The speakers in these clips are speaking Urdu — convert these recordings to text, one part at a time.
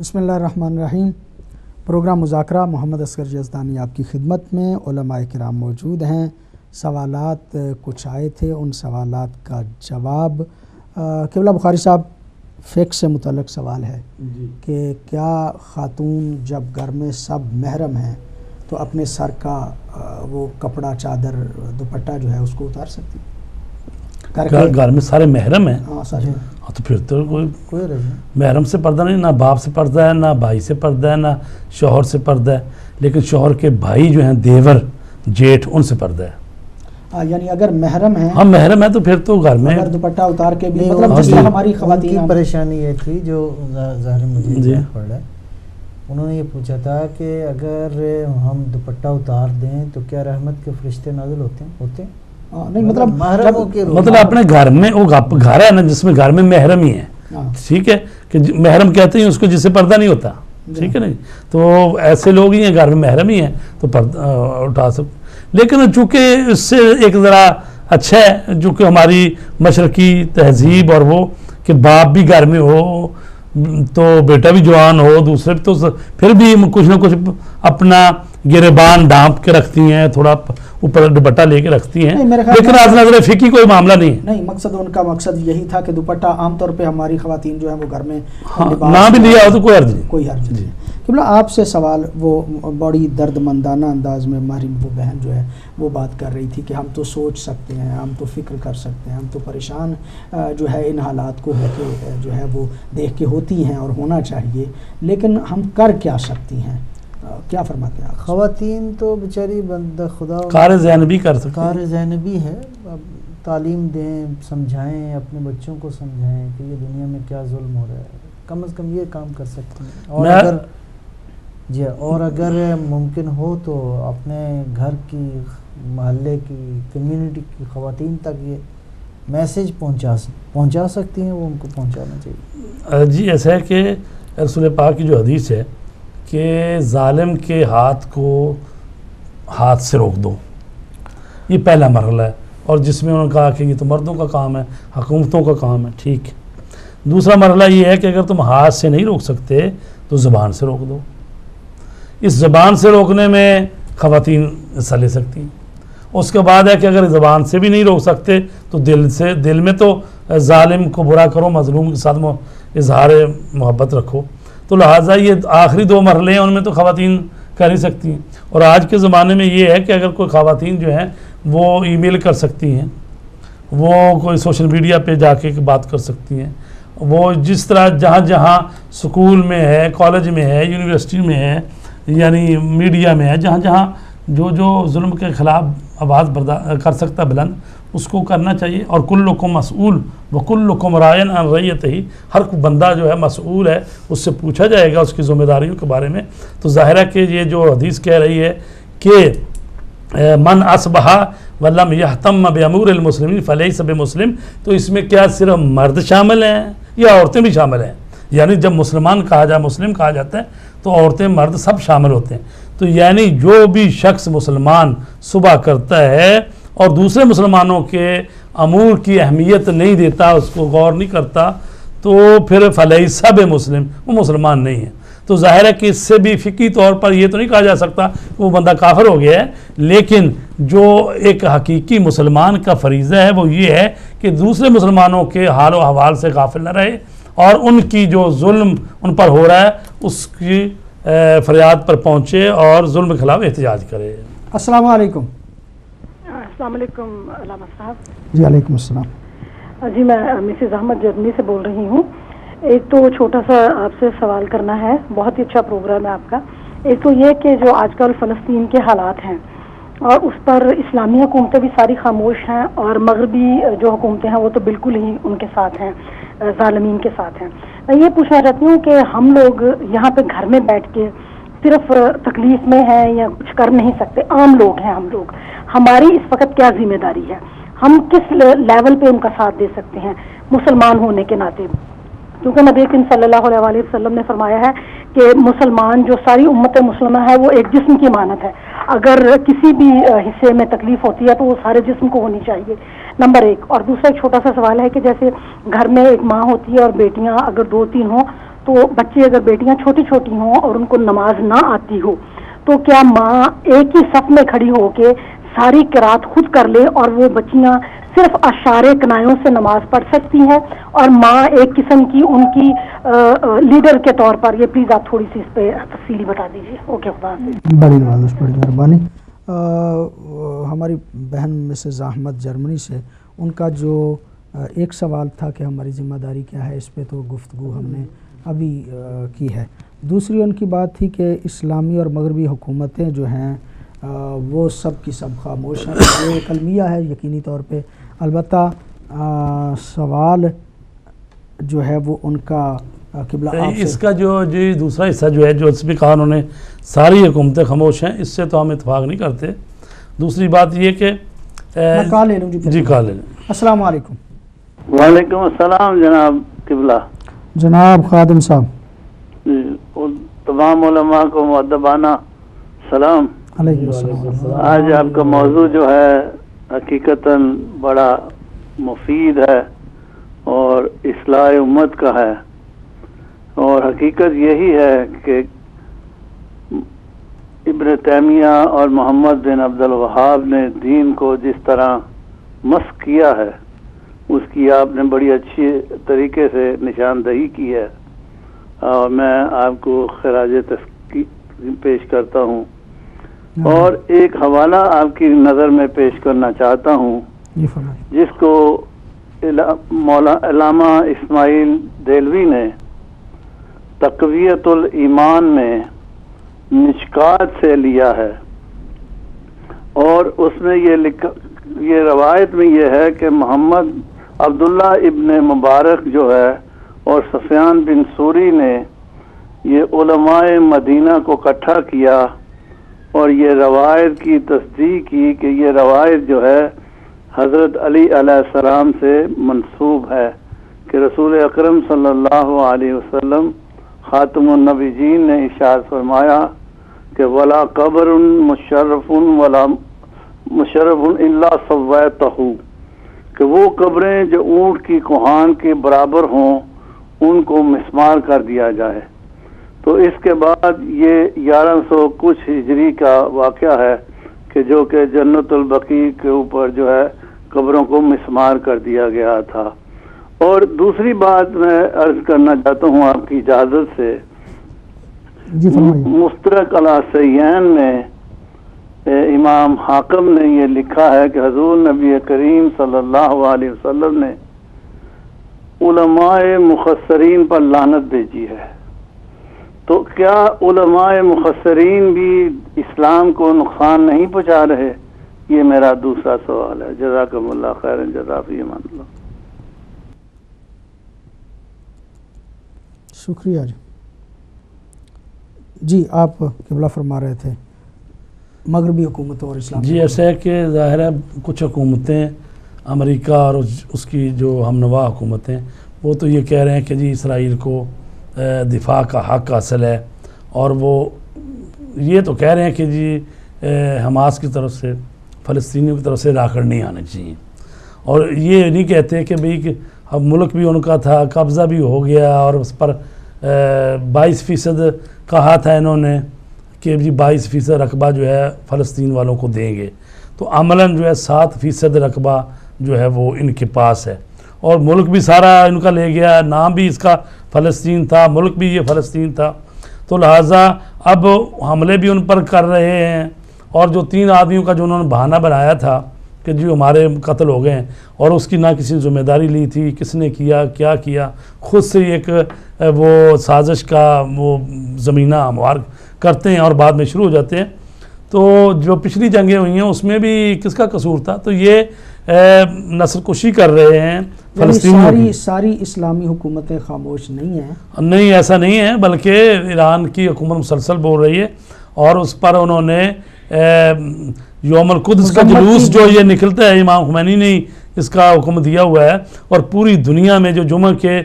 بسم اللہ الرحمن الرحیم۔ پروگرام مذاکرہ، محمد اصغر یزدانی آپ کی خدمت میں۔ علماء کرام موجود ہیں، سوالات کچھ آئے تھے، ان سوالات کا جواب قبلہ بخاری صاحب فقہ سے متعلق سوال ہے کہ کیا خاتون جب گھر میں سب محرم ہیں تو اپنے سر کا وہ کپڑا، چادر، دوپٹہ جو ہے اس کو اتار سکتی؟ گھر میں سارے محرم ہیں؟ ہاں سارے۔ تو پھر تو کوئی محرم سے پردہ نہیں، نہ باپ سے پردہ ہے، نہ بھائی سے پردہ ہے، نہ شوہر سے پردہ ہے، لیکن شوہر کے بھائی جو ہیں، دیور، جیٹھ، ان سے پردہ ہے۔ یعنی اگر محرم ہیں، ہم محرم ہیں تو پھر تو گھر میں اگر دوپٹہ اتار کے بھی، مطلب جس طرح ہماری خواتین کی پریشانی یہ تھی جو ظاہر مجھے پڑ رہا ہے، انہوں نے یہ پوچھا تھا کہ اگر ہم دوپٹہ اتار دیں تو کیا رحمت کے فرشتے نازل ہوتے ہیں؟ نہیں، مطلب اپنے گھر میں، وہ گھر ہے نا جس میں گھر میں محرم ہی ہے، ٹھیک ہے، کہ محرم کہتے ہیں اس کو جس سے پردہ نہیں ہوتا، ٹھیک ہے نہیں، تو ایسے لوگ ہی ہیں گھر میں محرم ہی ہیں تو پردہ اٹھا سکتے، لیکن چونکہ اس سے ایک ذرا اچھا ہے جو کہ ہماری مشرقی تہذیب اور وہ کہ باپ بھی گھر میں ہو تو بیٹا بھی جوان ہو، دوسرے تو پھر بھی کچھ نہ کچھ اپنا گریبان ڈھانپ کے رکھتی ہیں، تھوڑا اوپر دوپٹہ لے کے رکھتی ہیں، لیکن آج نظر فقہی کوئی معاملہ نہیں ہے۔ نہیں، مقصد ان کا مقصد یہی تھا کہ دوپٹہ عام طور پہ ہماری خواتین جو ہیں وہ گھر میں نہ بھی لیا ہو تو کوئی حرج نہیں، کوئی حرج نہیں۔ قبلہ آپ سے سوال، وہ بڑی درد مندانہ انداز میں ہماری وہ بہن جو ہے وہ بات کر رہی تھی کہ ہم تو سوچ سکتے ہیں، ہم تو فکر کر سکتے ہیں، ہم تو پریشان جو ہے ان حالات کو ہو کے جو ہے وہ دیکھ کے ہوتی ہیں اور ہونا چاہیے، لیکن ہم کر کیا سکتی ہیں؟ کیا فرماتے ہیں آپ؟ خواتین تو بیچاری بندہ خدا کار ذہن بھی کر سکتے، کار ذہن بھی ہے، تعلیم دیں، سمجھائیں، اپنے بچوں کو سمجھائیں کہ یہ دنیا میں کیا ظلم ہو رہا ہے، کم از کم یہ کام کر سکتے ہیں۔ اور اگر ممکن ہو تو اپنے گھر کی، محلے کی، کمیونٹی کی خواتین تک یہ میسج پہنچا سکتی ہیں، وہ ان کو پہنچانا چاہیے۔ جی ایسا ہے کہ رسول پاک کی جو حدیث ہے کہ ظالم کے ہاتھ کو ہاتھ سے روک دو، یہ پہلا مرحلہ ہے، اور جس میں انہوں نے کہا کہ یہ تو مردوں کا کام ہے، حکومتوں کا کام ہے، ٹھیک ہے۔ دوسرا مرحلہ یہ ہے کہ اگر تم ہاتھ سے نہیں روک سکتے تو زبان سے روک دو۔ اس زبان سے روکنے میں خواتین حصہ لے سکتی ہیں۔ اس کے بعد ہے کہ اگر زبان سے بھی نہیں روک سکتے تو دل میں تو ظالم کو برا کرو، مظلوم کے ساتھ اظہار محبت رکھو، تو لہٰذا یہ آخری دو مرحلے ہیں، ان میں تو خواتین کر ہی سکتی ہیں۔ اور آج کے زمانے میں یہ ہے کہ اگر کوئی خواتین جو ہیں وہ ای میل کر سکتی ہیں، وہ کوئی سوشل میڈیا پہ جا کے بات کر سکتی ہیں، وہ جس طرح جہاں سکول میں ہے، کالج میں ہے، یونیورسٹی میں ہے، یعنی میڈیا میں ہے، جہاں جو ظلم کے خلاف آواز کر سکتا بلند، اس کو کرنا چاہیے۔ اور کلکم مسئول وکلکم راعٍ عن رعیتہ، ہر بندہ جو ہے مسئول ہے، اس سے پوچھا جائے گا اس کی ذمہ داریوں کے بارے میں۔ تو ظاہر ہے کہ یہ جو حدیث کہہ رہی ہے کہ من اصبح ولم یہتم بامور المسلمین فلیس بمسلم، تو اس میں کیا صرف مرد شامل ہیں یا عورتیں بھی شامل ہیں؟ یعنی جب مسلمان مسلم کہا جاتا ہے تو عورتیں مرد سب شامل ہوتے ہیں۔ تو یعنی جو بھی شخص مسلمان صبح کرتا ہے اور دوسرے مسلمانوں کے امور کی اہمیت نہیں دیتا، اس کو غور نہیں کرتا، تو پھر فلیس بمسلم، وہ مسلمان نہیں ہے۔ تو ظاہر ہے کہ اس سے بھی فقہی طور پر یہ تو نہیں کہا جا سکتا کہ وہ بندہ کافر ہو گیا ہے، لیکن جو ایک حقیقی مسلمان کا فریضہ ہے وہ یہ ہے کہ دوسرے مسلمانوں کے حال و احوال سے غافل نہ رہے، اور ان کی جو ظلم ان پر ہو رہا ہے اس کی فریاد پر پہنچے اور ظلم کے خلاف احتجاج کرے۔ السلام علیکم۔ السلام علیکم علامہ صاحب۔ جی وعلیکم السلام۔ جی میں مسز احمد جرمنی سے بول رہی ہوں۔ ایک تو چھوٹا سا آپ سے سوال کرنا ہے، بہت ہی اچھا پروگرام ہے آپ کا۔ ایک تو یہ کہ جو آج کل فلسطین کے حالات ہیں اور اس پر اسلامی حکومتیں بھی ساری خاموش ہیں، اور مغربی جو حکومتیں ہیں وہ تو بالکل ہی ان کے ساتھ ہیں، ظالمین کے ساتھ ہیں۔ میں یہ پوچھنا چاہتی ہوں کہ ہم لوگ یہاں پہ گھر میں بیٹھ کے صرف تکلیف میں ہیں یا کچھ کر نہیں سکتے، عام لوگ ہیں ہم لوگ، ہماری اس وقت کیا ذمہ داری ہے؟ ہم کس لیول پہ ان کا ساتھ دے سکتے ہیں مسلمان ہونے کے ناطے؟ کیونکہ نبی کریم صلی اللہ علیہ وسلم نے فرمایا ہے کہ مسلمان جو ساری امت مسلمہ ہے وہ ایک جسم کی مانند ہے، اگر کسی بھی حصے میں تکلیف ہوتی ہے تو وہ سارے جسم کو ہونی چاہیے، نمبر ایک۔ اور دوسرا ایک چھوٹا سا سوال ہے کہ جیسے گھر میں ایک ماں ہوتی ہے اور بیٹیاں اگر 2-3 ہوں تو بچے اگر بیٹیاں چھوٹی چھوٹی ہوں اور ان کو نماز نہ آتی ہو تو کیا ماں ایک ہی صف میں کھڑی ہو کے ساری قرات خود کر لے اور وہ بچیاں صرف اشارے کنایوں سے نماز پڑھ سکتی ہیں، اور ماں ایک قسم کی ان کی لیڈر کے طور پر؟ یہ پلیز آپ تھوڑی سی اس پہ تفصیلی بتا دیجیے. اوکے، خدا حافظ. بڑی نوازش، بڑی مہربانی. ہماری بہن مسز احمد جرمنی سے، ان کا جو ایک سوال تھا کہ ہماری ذمہ داری کیا ہے، اس پہ تو گفتگو ہم نے ابھی کی ہے. دوسری ان کی بات تھی کہ اسلامی اور مغربی حکومتیں جو ہیں وہ سب کی سب خاموش ہیں. یہ ایک المیہ ہے یقینی طور پہ. البتہ سوال جو ہے وہ ان کا قبلہ آپ سے، اس کا جو دوسرا حصہ جو ہے، جو اس بھی کہا انہوں نے ساری حکومتیں خاموش ہیں، اس سے تو ہم اتفاق نہیں کرتے. دوسری بات یہ کہ میں کال لے لوں. جی کال لے لیں. السلام علیکم. وعلیکم السلام جناب قبلہ. جناب خادم صاحب. تمام علماء کو مؤدبانہ سلام. علیکم السلام. آج آپ کا موضوع جو ہے حقیقتاً بڑا مفید ہے اور اصلاح امت کا ہے، اور حقیقت یہی ہے کہ ابن تیمیہ اور محمد بن عبد الوہاب نے دین کو جس طرح مسخ کیا ہے اس کی آپ نے بڑی اچھی طریقے سے نشاندہی کی ہے، اور میں آپ کو خراج تحسین پیش کرتا ہوں. اور ایک حوالہ آپ کی نظر میں پیش کرنا چاہتا ہوں جس کو علامہ اسماعیل دہلوی نے تقویت الایمان میں مشکات سے لیا ہے، اور اس میں یہ روایت میں یہ ہے کہ محمد عبداللہ ابن مبارک جو ہے اور سفیان بن سوری نے یہ علماء مدینہ کو اکٹھا کیا اور یہ روایت کی تصدیق کی کہ یہ روایت جو ہے حضرت علی علیہ السلام سے منسوب ہے کہ رسول اکرم صلی اللہ علیہ وسلم خاتم النبیین نے ارشاد فرمایا کہ ولا قبر مشرف ولا مشرف الا سویتہ، کہ وہ قبریں جو اونٹ کی کوہان کے برابر ہوں ان کو مسمار کر دیا جائے. تو اس کے بعد یہ 1100 کچھ ہجری کا واقعہ ہے کہ جو کہ جنت البقیع کے اوپر جو ہے قبروں کو مسمار کر دیا گیا تھا. اور دوسری بات میں عرض کرنا چاہتا ہوں آپ کی اجازت سے، مستدرک علی صحیحین میں امام حاکم نے یہ لکھا ہے کہ حضور نبی کریم صلی اللہ علیہ وسلم نے علماء مخصرین پر لعنت بھیجی ہے. تو کیا علماء مخصرین بھی اسلام کو نقصان نہیں پہنچا رہے؟ یہ میرا دوسرا سوال ہے. جزاکم اللہ خیر جزا فی امان اللہ. شکریہ جی. آپ قبلہ فرما رہے تھے مغربی حکومتوں اور اسلام. جی ایسا ہے کہ ظاہر ہے کچھ حکومتیں امریکہ اور اس کی جو ہم نوا حکومتیں وہ تو یہ کہہ رہے ہیں کہ جی اسرائیل کو دفاع کا حق حاصل ہے، اور وہ یہ تو کہہ رہے ہیں کہ جی حماس کی طرف سے فلسطینیوں کی طرف سے راکٹ نہیں آنے چاہیے، اور یہ نہیں کہتے کہ بھئی کہ اب ملک بھی ان کا تھا، قبضہ بھی ہو گیا، اور اس پر 22% کہا تھا انہوں نے کہ جی 22% رقبہ جو ہے فلسطین والوں کو دیں گے. تو عملاً جو ہے 7% رقبہ جو ہے وہ ان کے پاس ہے، اور ملک بھی سارا ان کا لے گیا، نام بھی اس کا فلسطین تھا، ملک بھی یہ فلسطین تھا. تو لہٰذا اب حملے بھی ان پر کر رہے ہیں، اور جو 3 آدمیوں کا جو انہوں نے بہانہ بنایا تھا کہ جو ہمارے قتل ہو گئے ہیں، اور اس کی نہ کسی ذمہ داری لی تھی، کس نے کیا کیا کیا، خود سے ایک وہ سازش کا وہ زمینہ ہموار کرتے ہیں اور بعد میں شروع ہو جاتے ہیں. تو جو پچھلی جنگیں ہوئی ہیں اس میں بھی کس کا قصور تھا؟ تو یہ نسل کشی کر رہے ہیں فلسطینیوں. ساری اسلامی حکومتیں خاموش نہیں ہیں؟ نہیں، ایسا نہیں ہے، بلکہ ایران کی حکومت مسلسل بول رہی ہے، اور اس پر انہوں نے یوم القدس کا جلوس جو یہ نکلتا ہے، امام خمینی نے اس کا حکم دیا ہوا ہے، اور پوری دنیا میں جو جمعہ کے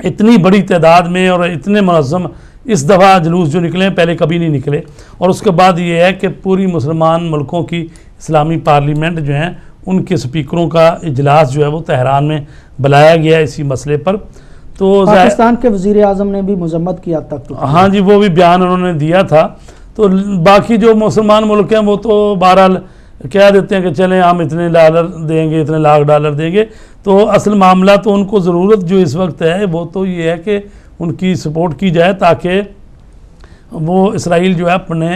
اتنی بڑی تعداد میں اور اتنے منظم اس دفعہ جلوس جو نکلے ہیں پہلے کبھی نہیں نکلے. اور اس کے بعد یہ ہے کہ پوری مسلمان ملکوں کی اسلامی پارلیمنٹ جو ہیں ان کے سپیکروں کا اجلاس جو ہے وہ تہران میں بلایا گیا ہے اسی مسئلے پر. تو پاکستان کے وزیر اعظم نے بھی مذمت کی حد تک، ہاں جی وہ بھی بیان انہوں نے دیا تھا. تو باقی جو مسلمان ملک ہیں وہ تو بہرحال کہہ دیتے ہیں کہ چلیں ہم اتنے ڈالر دیں گے، اتنے لاکھ ڈالر دیں گے. تو اصل معاملہ تو ان کو ضرورت جو اس وقت ہے وہ تو یہ ہے کہ ان کی سپورٹ کی جائے تاکہ وہ اسرائیل جو ہے اپنے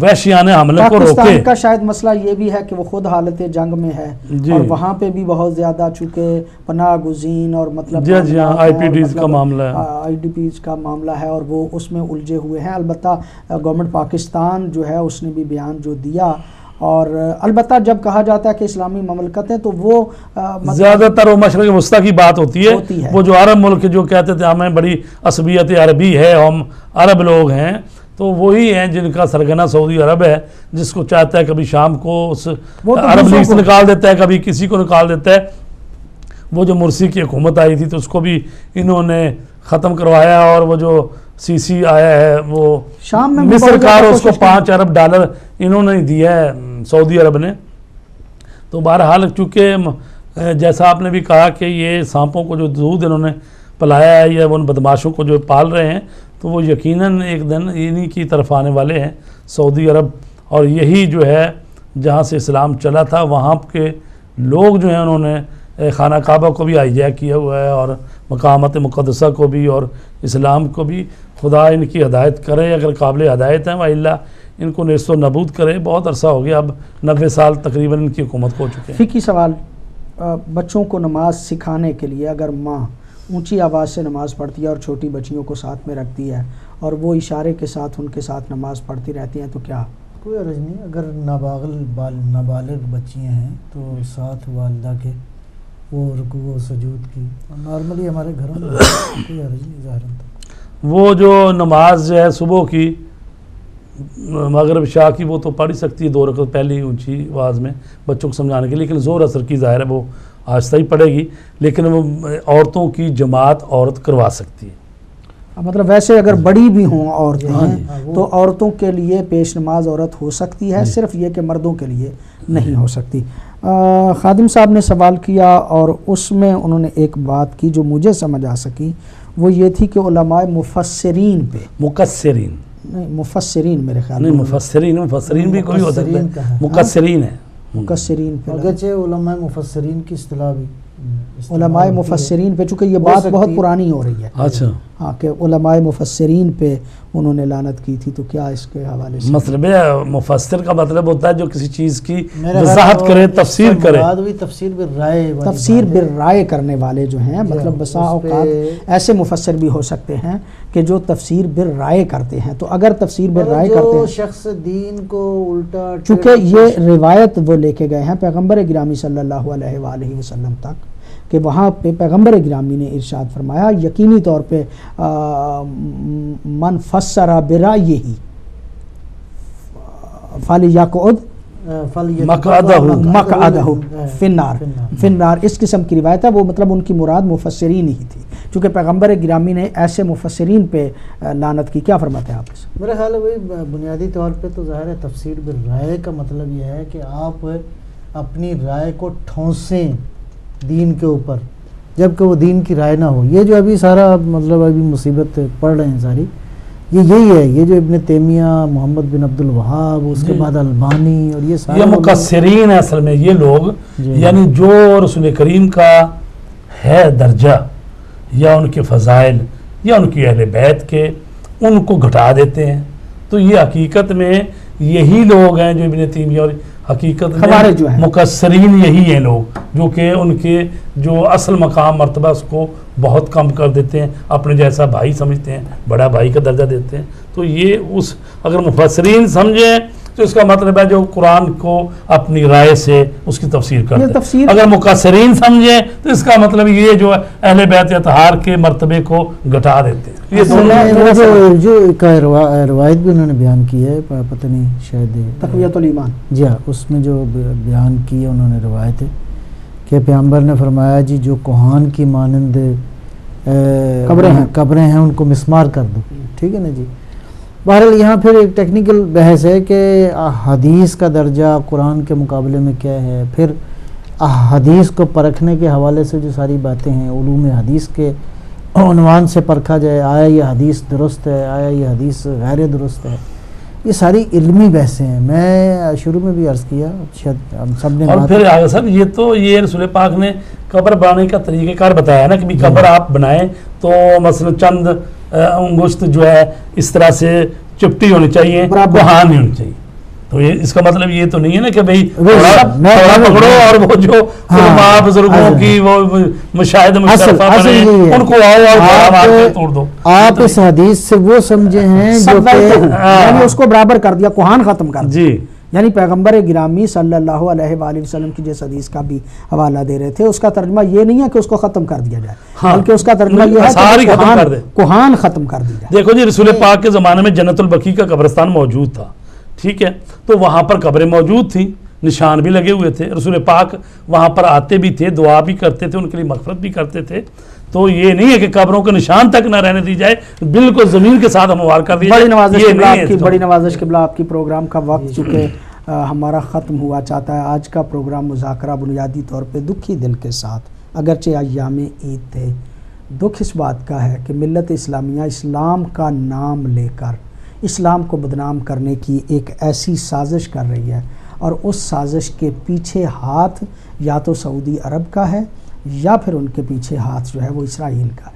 وحشیانہ حملے کو روکے. پاکستان کا شاید مسئلہ یہ بھی ہے کہ وہ خود حالت جنگ میں ہے اور وہاں پہ بھی بہت زیادہ چونکہ پناہ گزین اور مطلب جی ہاں آئی پی ڈیز کا معاملہ ہے، آئی ڈی پیز کا معاملہ ہے اور وہ اس میں الجھے ہوئے ہیں. البتہ گورنمنٹ پاکستان جو ہے اس نے بھی بیان جو دیا، اور البتہ جب کہا جاتا ہے کہ اسلامی مملکتیں تو وہ زیادہ تر وہ مشرق وسطیٰ کی بات ہوتی ہے. وہ جو عرب ملک جو کہتے تھے ہمیں بڑی عصبیت عربی ہے، ہم عرب لوگ ہیں، تو وہی ہیں جن کا سرگنا سعودی عرب ہے، جس کو چاہتا ہے کبھی شام کو اس عرب لیگ سے نکال دیتا ہے، کبھی کسی کو نکال دیتا ہے. وہ جو مرسی کی حکومت آئی تھی تو اس کو بھی انہوں نے ختم کروایا، اور وہ جو سی سی آیا ہے وہ شام میں مصر کا اس کو $5 ارب انہوں نے دیا ہے سعودی عرب نے. تو بہرحال چونکہ جیسا آپ نے بھی کہا کہ یہ سانپوں کو جو دودھ انہوں نے پلایا ہے یا ان بدماشوں کو جو پال رہے ہیں، تو وہ یقیناً ایک دن انہی کی طرف آنے والے ہیں سعودی عرب. اور یہی جو ہے جہاں سے اسلام چلا تھا وہاں کے لوگ جو ہیں انہوں نے خانہ کعبہ کو بھی ہائی جیک کیا ہوا ہے، اور مقامات مقدسہ کو بھی اور اسلام کو بھی. خدا ان کی ہدایت کرے اگر قابل ہدایت ہیں، وإلا ان کو نیست و نابود کرے. بہت عرصہ ہو گیا، اب 90 سال تقریباً ان کی حکومت کو چکے ہیں. فقہی سوال، بچوں کو نماز سکھانے کے لیے اگر ماں اونچی آواز سے نماز پڑھتی ہے اور چھوٹی بچیوں کو ساتھ میں رکھتی ہے اور وہ اشارے کے ساتھ ان کے ساتھ نماز پڑھتی رہتی ہیں تو کیا؟ کوئی عرض نہیں. اگر نابالغ بچیاں ہیں تو ساتھ والدہ کے وہ رکوع و سجود کی نارملی ہمارے گھروں میں کوئی عرض نہیں ظاہر. وہ جو نماز جو ہے صبح کی مغرب شاہ کی وہ تو پڑھ ہی سکتی ہے 2 رکعت پہلی اونچی آواز میں بچوں کو سمجھانے کے، لیکن زور اثر کی ظاہر ہے وہ آہستہ ہی پڑے گی، لیکن وہ عورتوں کی جماعت عورت کروا سکتی ہے. مطلب ویسے اگر بڑی بھی ہوں عورتیں ہیں تو عورتوں کے لیے پیش نماز عورت ہو سکتی ہے، صرف یہ کہ مردوں کے لیے نہیں ہو سکتی. خادم صاحب نے سوال کیا اور اس میں انہوں نے ایک بات کی جو مجھے سمجھ آ سکی، وہ یہ تھی کہ علماء مفسرین پہ مکسرین نہیں، مفسرین میرے خیال نہیں، مفسرین بھی کوئی ہو سکتا ہے، مکسرین ہے. مکسرین پہ اگرچہ علماء مفسرین کی اصطلاح بھی علماء مفسرین پہ، چونکہ یہ بات بہت پرانی ہو رہی ہے. اچھا ہاں کہ علماء مفسرین پہ انہوں نے لعنت کی تھی، تو کیا اس کے حوالے سے مطلب مفسر کا مطلب ہوتا ہے جو کسی چیز کی وضاحت کرے، تفسیر کرے. تفسیر بالرائے کرنے والے جو ہیں، مطلب بسا اوقات ایسے مفسر بھی ہو سکتے ہیں کہ جو تفسیر بالرائے کرتے ہیں. تو اگر تفسیر بالرائے کرتے ہیں، شخص دین کو الٹا، چونکہ یہ روایت وہ لے کے گئے ہیں پیغمبر گرامی صلی اللہ علیہ وآلہ وسلم تک کہ وہاں پہ پیغمبر گرامی نے ارشاد فرمایا یقینی طور پہ من فسر برائیہ فلیقعد مقعدہ فی النار. اس قسم کی روایت ہے، وہ مطلب ان کی مراد مفسرین ہی تھی، چونکہ پیغمبر گرامی نے ایسے مفسرین پہ لعنت کی. کیا فرماتے ہیں آپ اس؟ میرا خیال ہے وہی بنیادی طور پہ تو ظاہر ہے تفسیر بالرائے کا مطلب یہ ہے کہ آپ اپنی رائے کو ٹھونسیں دین کے اوپر، جبکہ وہ دین کی رائے نہ ہو. یہ جو ابھی سارا مطلب ابھی مصیبت پڑھ رہے ہیں ساری، یہ یہی ہے. یہ جو ابن تیمیہ، محمد بن عبد الوہاب، اس کے بعد البانی، اور یہ سارے مکسرین ہیں اصل میں یہ لوگ، یعنی جو رسول کریم کا ہے درجہ یا ان کے فضائل یا ان کی اہل بیت کے، ان کو گھٹا دیتے ہیں. تو یہ حقیقت میں یہی لوگ ہیں جو ابن تیمیہ، اور حقیقت میں مکسرین یہی ہیں لوگ جو کہ ان کے جو اصل مقام مرتبہ اس کو بہت کم کر دیتے ہیں، اپنے جیسا بھائی سمجھتے ہیں، بڑا بھائی کا درجہ دیتے ہیں. تو یہ اس اگر مفسرین سمجھیں تو اس کا مطلب ہے جو قرآن کو اپنی رائے سے اس کی تفسیر کرتے ہیں. اگر مکسرین سمجھیں تو اس کا مطلب یہ جو اہل بیت اطہار کے مرتبے کو گھٹا دیتے ہیں. یہ جو روایت بھی انہوں نے بیان کی ہے، پتہ نہیں شاید تقویۃ الایمان، جی ہاں، اس میں جو بیان کی ہے انہوں نے روایت ہے کہ پیغمبر نے فرمایا جی جو کوہان کی مانند قبریں ہیں ان کو مسمار کر دو. ٹھیک ہے نا جی. بہرحال یہاں پھر ایک ٹیکنیکل بحث ہے کہ حدیث کا درجہ قرآن کے مقابلے میں کیا ہے، پھر حدیث کو پرکھنے کے حوالے سے جو ساری باتیں ہیں علوم حدیث کے عنوان سے پرکھا جائے، آیا یہ حدیث درست ہے، آیا یہ حدیث غیر درست ہے، یہ ساری علمی بحثیں ہیں. میں شروع میں بھی عرض کیا، شاید ہم سب نے اور پھر آگے صاحب یہ رسول پاک نے قبر بنانے کا طریقہ کار بتایا نا کہ بھی قبر آپ بنائیں تو مثلا چند انگشت جو ہے اس طرح سے چپٹی ہونی چاہیے، وہاں نہیں ہونی چاہیے. تو یہ اس کا مطلب یہ تو نہیں ہے نا کہ بھئی تھوڑا پکڑو اور وہ جو علماء بزرگوں کی وہ مشاہد مشرفہ بنے ان کو آؤ اور مار کے توڑ دو. آپ اس حدیث سے وہ سمجھے ہیں جو کہ یعنی اس کو برابر کر دیا، کوہان ختم کر دیا. جی یعنی پیغمبر گرامی صلی اللہ علیہ وآلہ وسلم کی جس حدیث کا بھی حوالہ دے رہے تھے، اس کا ترجمہ یہ نہیں ہے کہ اس کو ختم کر دیا جائے، بلکہ اس کا ترجمہ یہ ہے کہ کوہان ختم کر دی جائے. دیکھو جی رسول پاک کے زمانے میں جنت البقیع کا قبرستان موجود تھا، ٹھیک ہے، تو وہاں پر قبریں موجود تھیں، نشان بھی لگے ہوئے تھے. رسول پاک وہاں پر آتے بھی تھے، دعا بھی کرتے تھے، ان کے لیے مغفرت بھی کرتے تھے. تو یہ نہیں ہے کہ قبروں کے نشان تک نہ رہنے دی جائے، بالکل زمین کے ساتھ ہموار کر دیا جائے. بڑی نوازش قبلہ آپ کی پروگرام کا وقت چکے ہمارا ختم ہوا چاہتا ہے. آج کا پروگرام مذاکرہ بنیادی طور پہ دکھی دل کے ساتھ، اگرچہ ایام عید تھے، دکھ اس بات کا ہے کہ ملت اسلامیہ اسلام کا نام لے کر اسلام کو بدنام کرنے کی ایک ایسی سازش کر رہی ہے، اور اس سازش کے پیچھے ہاتھ یا تو سعودی عرب کا ہے یا پھر ان کے پیچھے ہاتھ جو ہے وہ اسرائیل کا ہے.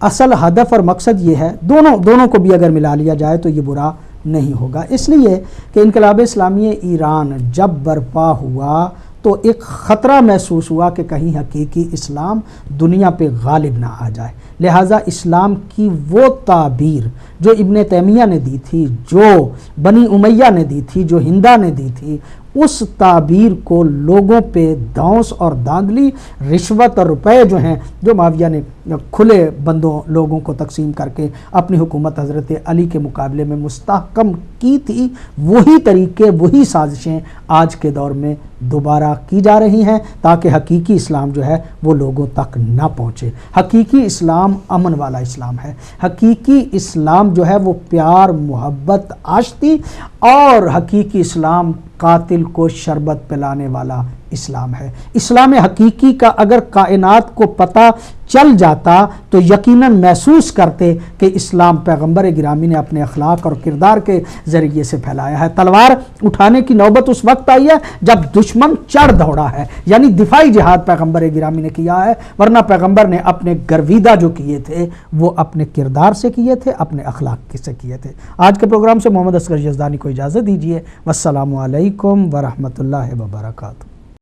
اصل ہدف اور مقصد یہ ہے، دونوں کو بھی اگر ملا لیا جائے تو یہ برا نہیں ہوگا. اس لیے کہ انقلاب اسلامی ایران جب برپا ہوا تو ایک خطرہ محسوس ہوا کہ کہیں حقیقی اسلام دنیا پہ غالب نہ آ جائے. لہٰذا اسلام کی وہ تعبیر جو ابن تیمیہ نے دی تھی، جو بنی امیہ نے دی تھی، جو ہندا نے دی تھی، اس تعبیر کو لوگوں پہ دھونس اور دھاندلی، رشوت اور روپے جو ہیں جو معاویہ نے کھلے بندوں لوگوں کو تقسیم کر کے اپنی حکومت حضرت علی کے مقابلے میں مستحکم کی تھی، وہی طریقے وہی سازشیں آج کے دور میں دوبارہ کی جا رہی ہیں تاکہ حقیقی اسلام جو ہے وہ لوگوں تک نہ پہنچے. حقیقی اسلام امن والا اسلام ہے، حقیقی اسلام جو ہے وہ پیار محبت آشتی، اور حقیقی اسلام قاتل کو شربت پلانے والا اسلام ہے. اسلام حقیقی کا اگر کائنات کو پتہ چل جاتا تو یقیناً محسوس کرتے کہ اسلام پیغمبر گرامی نے اپنے اخلاق اور کردار کے ذریعے سے پھیلایا ہے. تلوار اٹھانے کی نوبت اس وقت آئی ہے جب دشمن چڑھ دوڑا ہے، یعنی دفاعی جہاد پیغمبر گرامی نے کیا ہے، ورنہ پیغمبر نے اپنے گرویدہ جو کیے تھے وہ اپنے کردار سے کیے تھے، اپنے اخلاق سے کیے تھے. آج کے پروگرام سے محمد اصغر یزدانی کو اجازت دیجیے. والسلام علیکم ورحمۃ اللہ وبرکاتہ.